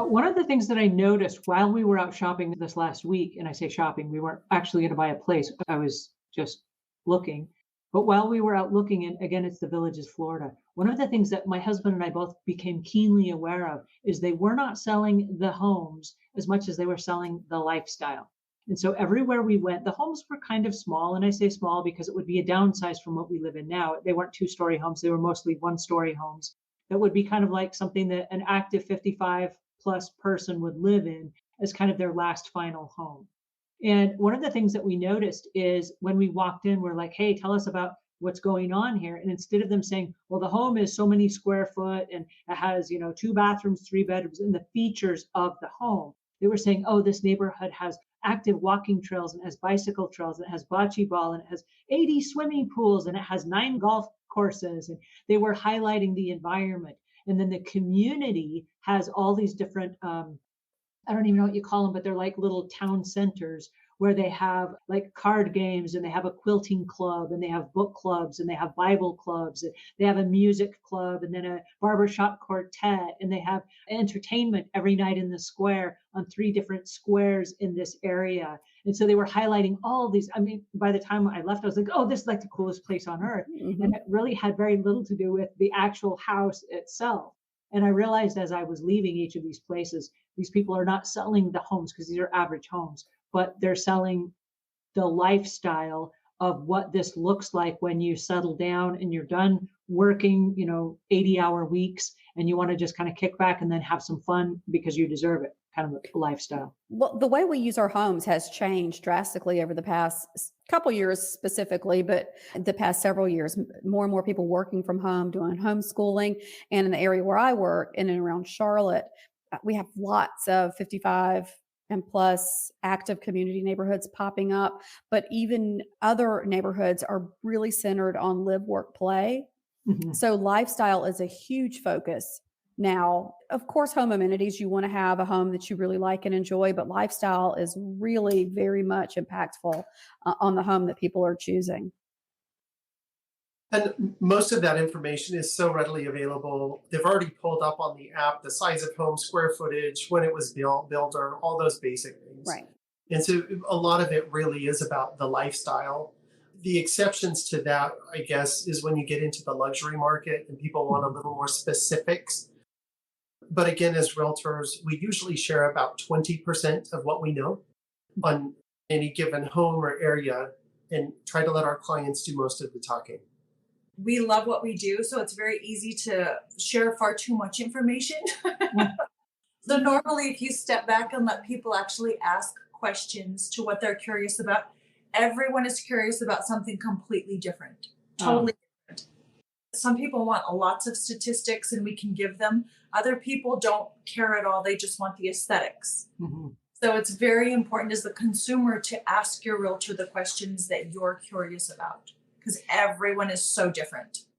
One of the things that I noticed while we were out shopping this last week, and I say shopping, we weren't actually going to buy a place. I was just looking. But while we were out looking, and again, it's the Villages, Florida, one of the things that my husband and I both became keenly aware of is they were not selling the homes as much as they were selling the lifestyle. And so everywhere we went, the homes were kind of small. And I say small because it would be a downsize from what we live in now. They weren't two-story homes, they were mostly one-story homes. That would be kind of like something that an active 55 plus person would live in as kind of their last final home. And one of the things that we noticed is when we walked in, we're like, hey, tell us about what's going on here. And instead of them saying, well, the home is so many square foot and it has, two bathrooms, three bedrooms, and the features of the home, they were saying, oh, this neighborhood has active walking trails and it has bicycle trails and it has bocce ball and it has 80 swimming pools and it has 9 golf courses. And they were highlighting the environment. And then the community has all these different I don't even know what you call them, but they're like little town centers where they have like card games and they have a quilting club and they have book clubs and they have Bible clubs and they have a music club and then a barbershop quartet and they have entertainment every night in the square on 3 different squares in this area. And so they were highlighting all of these. I mean, by the time I left, I was like, oh, this is like the coolest place on earth. Hmm. And it really had very little to do with the actual house itself. And I realized as I was leaving each of these places, these people are not selling the homes because these are average homes, but they're selling the lifestyle of what this looks like when you settle down and you're done working, 80-hour weeks and you want to just kind of kick back and then have some fun because you deserve it, kind of a lifestyle. Well, the way we use our homes has changed drastically over the past couple years specifically, but the past several years, more and more people working from home, doing homeschooling. And in the area where I work, in and around Charlotte, we have lots of 55 and plus active community neighborhoods popping up. But even other neighborhoods are really centered on live, work, play. Mhm. So lifestyle is a huge focus. Now, of course, home amenities, you want to have a home that you really like and enjoy, but lifestyle is really very much impactful on the home that people are choosing. And most of that information is so readily available. They've already pulled up on the app the size of home, square footage, when it was built, builder, all those basic things. Right. And so a lot of it really is about the lifestyle. The exceptions to that, I guess, is when you get into the luxury market and people want a little more specifics. But again, as realtors, we usually share about 20% of what we know on any given home or area and try to let our clients do most of the talking. We love what we do, so it's very easy to share far too much information. So normally, if you step back and let people actually ask questions to what they're curious about, everyone is curious about something completely different, Oh, totally different. Some people want lots of statistics and we can give them. Other people don't care at all. They just want the aesthetics. mhm. So it's very important as the consumer to ask your realtor the questions that you're curious about because everyone is so different.